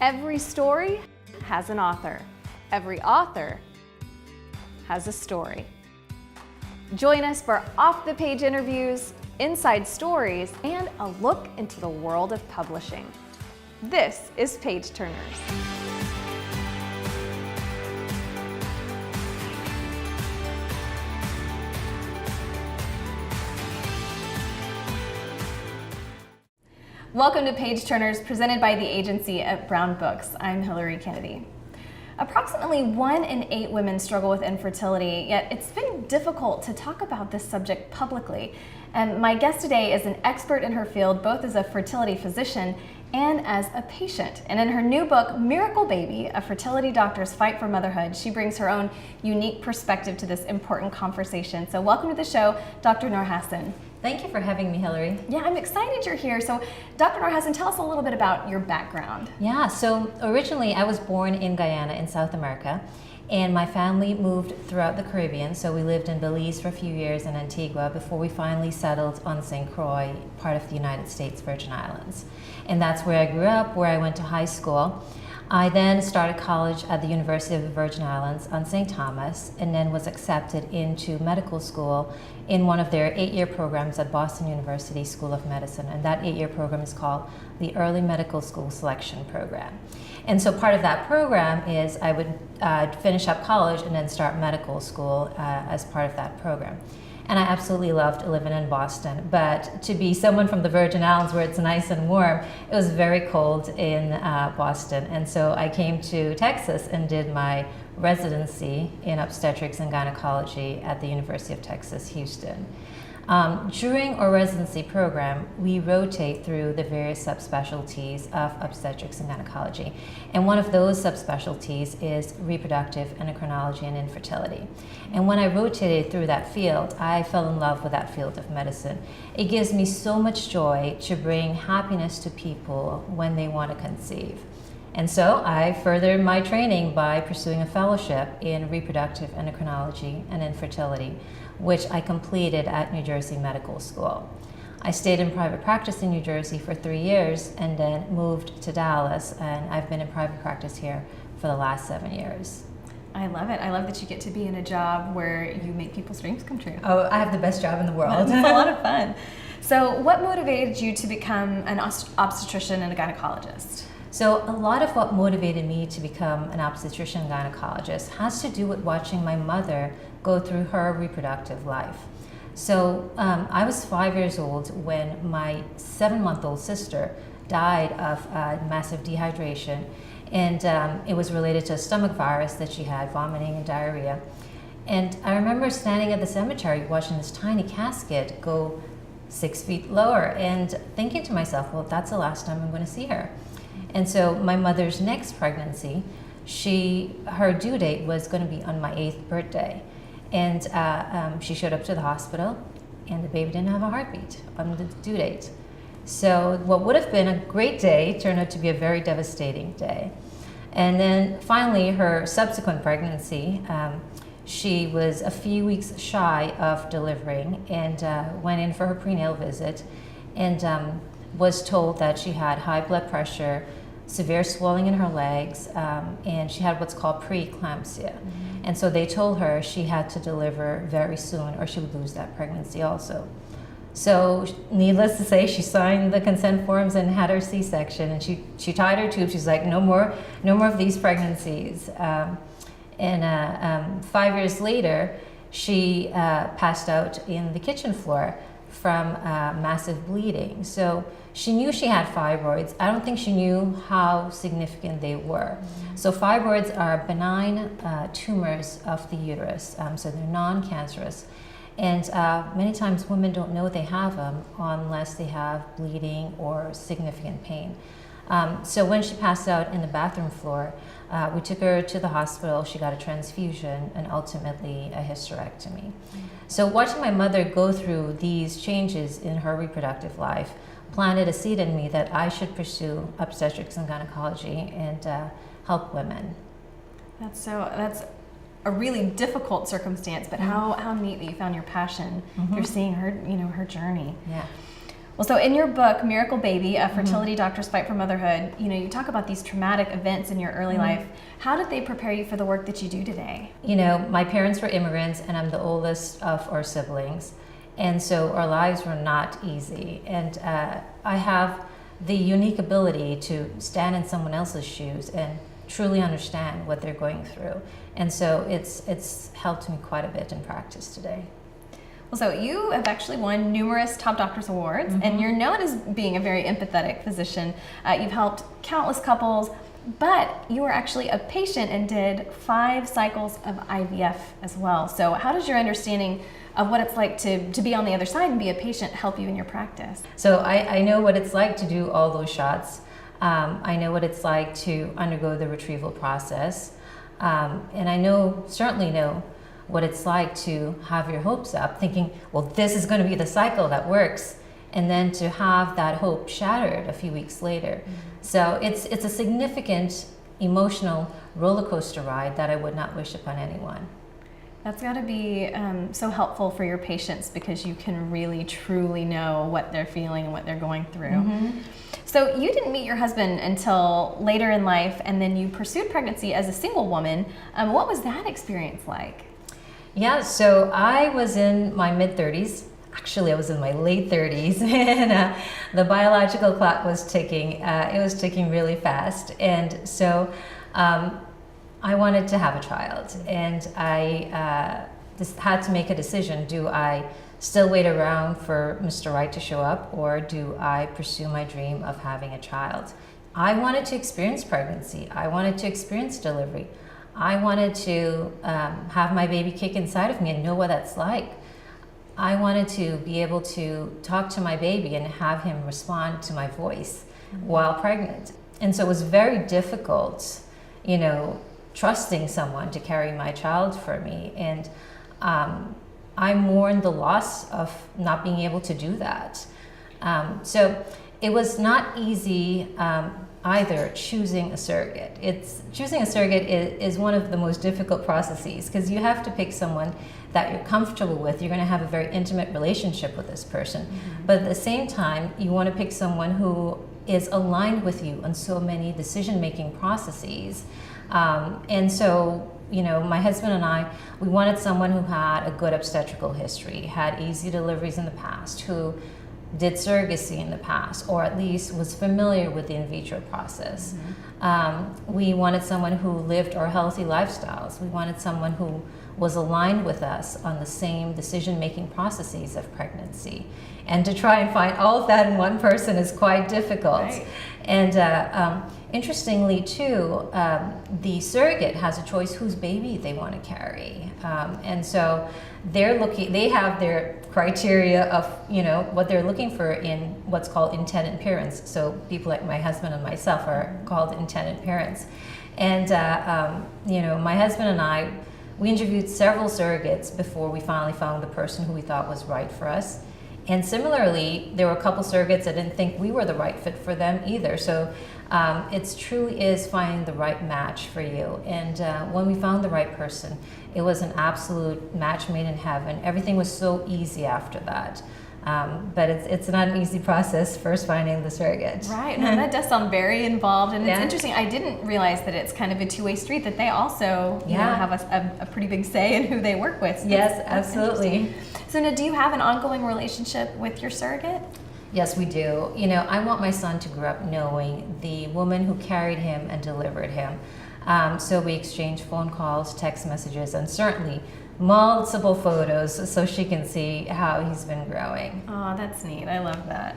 Every story has an author. Every author has a story. Join us for off-the-page interviews, inside stories, and a look into the world of publishing. This is PageTurners. Welcome to PageTurners, presented by the agency at Brown Books. I'm Hillary Kennedy. Approximately 1 in 8 women struggle with infertility, yet it's been difficult to talk about this subject publicly. And my guest today is an expert in her field, both as a fertility physician and as a patient. And in her new book, Miracle Baby, A Fertility Doctor's Fight for Motherhood, she brings her own unique perspective to this important conversation. So welcome to the show, Dr. Noorhasan. Thank you for having me, Hillary. Yeah, I'm excited you're here. So, Dr. Noorhasan, tell us a little bit about your background. Yeah, so originally I was born in Guyana in South America, and my family moved throughout the Caribbean. So we lived in Belize for a few years and Antigua before we finally settled on St. Croix, part of the United States Virgin Islands. And that's where I grew up, where I went to high school. I then started college at the University of the Virgin Islands on St. Thomas, and then was accepted into medical school in one of their 8-year programs at Boston University School of Medicine. And that 8-year program is called the Early Medical School Selection Program. And so part of that program is I would finish up college and then start medical school as part of that program. And I absolutely loved living in Boston. But to be someone from the Virgin Islands where it's nice and warm, it was very cold in Boston. And so I came to Texas and did my residency in obstetrics and gynecology at the University of Texas, Houston. During our residency program, we rotate through the various subspecialties of obstetrics and gynecology. And one of those subspecialties is reproductive endocrinology and infertility. And when I rotated through that field, I fell in love with that field of medicine. It gives me so much joy to bring happiness to people when they want to conceive. And so I furthered my training by pursuing a fellowship in reproductive endocrinology and infertility, which I completed at New Jersey Medical School. I stayed in private practice in New Jersey for 3 years and then moved to Dallas, and I've been in private practice here for the last 7 years. I love it. I love that you get to be in a job where you make people's dreams come true. Oh, I have the best job in the world. It's a lot of fun. So what motivated you to become an obstetrician and a gynecologist? So a lot of what motivated me to become an obstetrician and gynecologist has to do with watching my mother go through her reproductive life. So I was 5 years old when my 7-month-old sister died of massive dehydration, and it was related to a stomach virus that she had, vomiting and diarrhea. And I remember standing at the cemetery watching this tiny casket go 6 feet lower and thinking to myself, well, that's the last time I'm going to see her. And so my mother's next pregnancy, her due date was going to be on my 8th birthday. And she showed up to the hospital, and the baby didn't have a heartbeat on the due date. So what would have been a great day turned out to be a very devastating day. And then finally, her subsequent pregnancy, she was a few weeks shy of delivering and went in for her prenatal visit and was told that she had high blood pressure, severe swelling in her legs, and she had what's called preeclampsia. And so they told her she had to deliver very soon or she would lose that pregnancy also. So needless to say, she signed the consent forms and had her C-section, and she tied her tube. She's like, no more of these pregnancies. 5 years later, she passed out in the kitchen floor from massive bleeding. So she knew she had fibroids. I don't think she knew how significant they were. So fibroids are benign tumors of the uterus, so they're non-cancerous. And many times women don't know they have them unless they have bleeding or significant pain. So when she passed out in the bathroom floor, we took her to the hospital. She got a transfusion and ultimately a hysterectomy. So watching my mother go through these changes in her reproductive life planted a seed in me that I should pursue obstetrics and gynecology and help women. That's a really difficult circumstance, but how neat that you found your passion. You're seeing her, her journey. Yeah. Well, so in your book, Miracle Baby, A Fertility Doctor's Fight for Motherhood, you talk about these traumatic events in your early life. How did they prepare you for the work that you do today? My parents were immigrants, and I'm the oldest of our siblings. And so our lives were not easy. And I have the unique ability to stand in someone else's shoes and truly understand what they're going through. And so it's helped me quite a bit in practice today. Well, so you have actually won numerous Top Doctors Awards, and you're known as being a very empathetic physician. You've helped countless couples, but you were actually a patient and did 5 cycles of IVF as well. So how does your understanding of what it's like to be on the other side and be a patient help you in your practice? So I know what it's like to do all those shots. I know what it's like to undergo the retrieval process. And I certainly know what it's like to have your hopes up, thinking, well, this is going to be the cycle that works, and then to have that hope shattered a few weeks later. So it's a significant emotional roller coaster ride that I would not wish upon anyone. That's got to be so helpful for your patients, because you can really truly know what they're feeling and what they're going through. So you didn't meet your husband until later in life, and then you pursued pregnancy as a single woman. What was that experience like? Yeah, so I was in my mid-30s. Actually, I was in my late 30s, and the biological clock was ticking. It was ticking really fast. And so I wanted to have a child, and I just had to make a decision. Do I still wait around for Mr. Right to show up, or do I pursue my dream of having a child? I wanted to experience pregnancy. I wanted to experience delivery. I wanted to have my baby kick inside of me and know what that's like. I wanted to be able to talk to my baby and have him respond to my voice while pregnant. And so it was very difficult, trusting someone to carry my child for me. And I mourned the loss of not being able to do that. So it was not easy either choosing a surrogate. Choosing a surrogate is one of the most difficult processes, because you have to pick someone that you're comfortable with. You're going to have a very intimate relationship with this person. But at the same time, you want to pick someone who is aligned with you on so many decision-making processes. And so, my husband and I, we wanted someone who had a good obstetrical history, had easy deliveries in the past, who did surrogacy in the past, or at least was familiar with the in vitro process. We wanted someone who lived our healthy lifestyles. We wanted someone who was aligned with us on the same decision-making processes of pregnancy. And to try and find all of that in one person is quite difficult. Right. And interestingly too, the surrogate has a choice whose baby they want to carry. And so they have their criteria of what they're looking for in what's called intended parents. So people like my husband and myself are called intended parents. And my husband and I, we interviewed several surrogates before we finally found the person who we thought was right for us. And similarly, there were a couple surrogates that didn't think we were the right fit for them either. So it truly is finding the right match for you. And when we found the right person, it was an absolute match made in heaven. Everything was so easy after that. But it's not an easy process first finding the surrogate. Right, no, that does sound very involved, and it's interesting. I didn't realize that it's kind of a two-way street, that they also have a pretty big say in who they work with. So yes, absolutely. So now, do you have an ongoing relationship with your surrogate? Yes, we do. I want my son to grow up knowing the woman who carried him and delivered him. So we exchange phone calls, text messages, and certainly multiple photos so she can see how he's been growing. Oh, that's neat. I love that.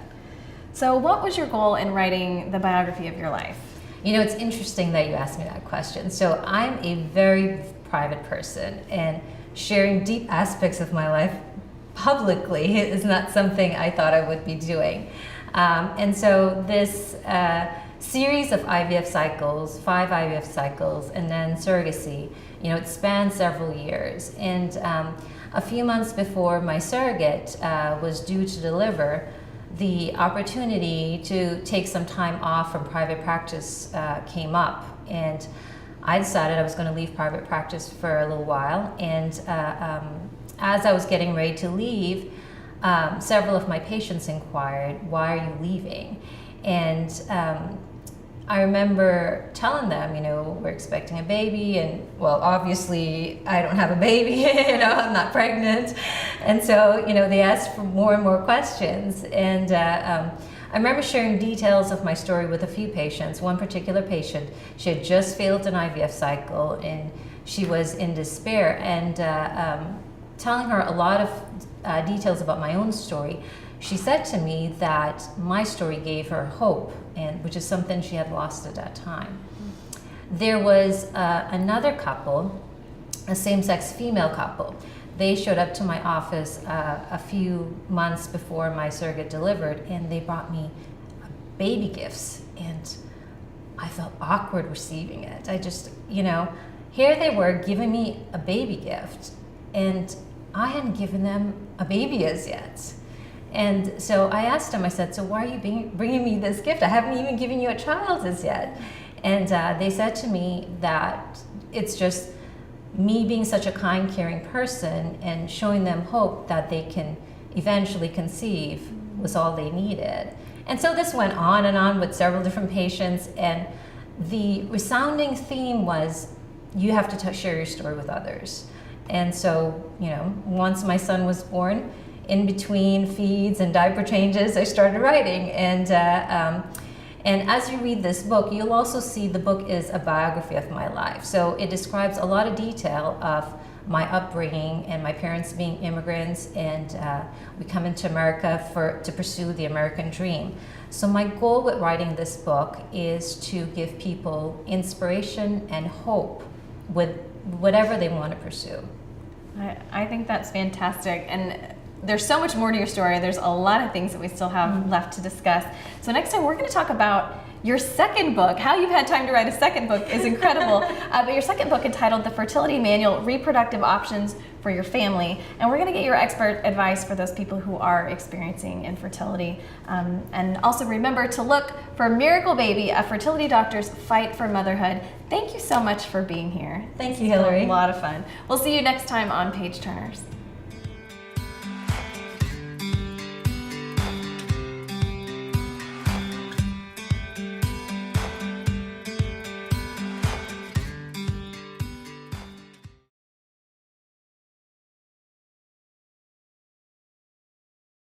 So what was your goal in writing the biography of your life? It's interesting that you asked me that question. So I'm a very private person, and sharing deep aspects of my life publicly is not something I thought I would be doing. And so this series of IVF cycles, 5 IVF cycles, and then surrogacy, it spanned several years. And a few months before my surrogate was due to deliver, the opportunity to take some time off from private practice came up. And I decided I was going to leave private practice for a little while. And as I was getting ready to leave, several of my patients inquired, "Why are you leaving?" And I remember telling them, we're expecting a baby, and well, obviously I don't have a baby, I'm not pregnant. And so, they asked for more and more questions. And I remember sharing details of my story with a few patients. One particular patient, she had just failed an IVF cycle and she was in despair, and telling her a lot of details about my own story. She said to me that my story gave her hope, and which is something she had lost at that time. There was another couple, a same-sex female couple. They showed up to my office a few months before my surrogate delivered, and they brought me baby gifts, and I felt awkward receiving it. I just, here they were giving me a baby gift, and I hadn't given them a baby as yet. And so I asked them, I said, "So why are you bringing me this gift? I haven't even given you a child as yet." And they said to me that it's just me being such a kind, caring person and showing them hope that they can eventually conceive was all they needed. And so this went on and on with several different patients, and the resounding theme was, you have to share your story with others. And so, once my son was born, in between feeds and diaper changes, I started writing. And as you read this book, you'll also see the book is a biography of my life. So it describes a lot of detail of my upbringing and my parents being immigrants, and we come into America to pursue the American dream. So my goal with writing this book is to give people inspiration and hope with whatever they want to pursue. I think that's fantastic. And there's so much more to your story. There's a lot of things that we still have left to discuss. So next time we're going to talk about your second book. How you've had time to write a second book is incredible. But your second book, entitled The Fertility Manual, Reproductive Options for Your Family. And we're going to get your expert advice for those people who are experiencing infertility. And also remember to look for Miracle Baby, a fertility doctor's fight for motherhood. Thank you so much for being here. Thank you, Hillary. A lot of fun. We'll see you next time on Page Turners.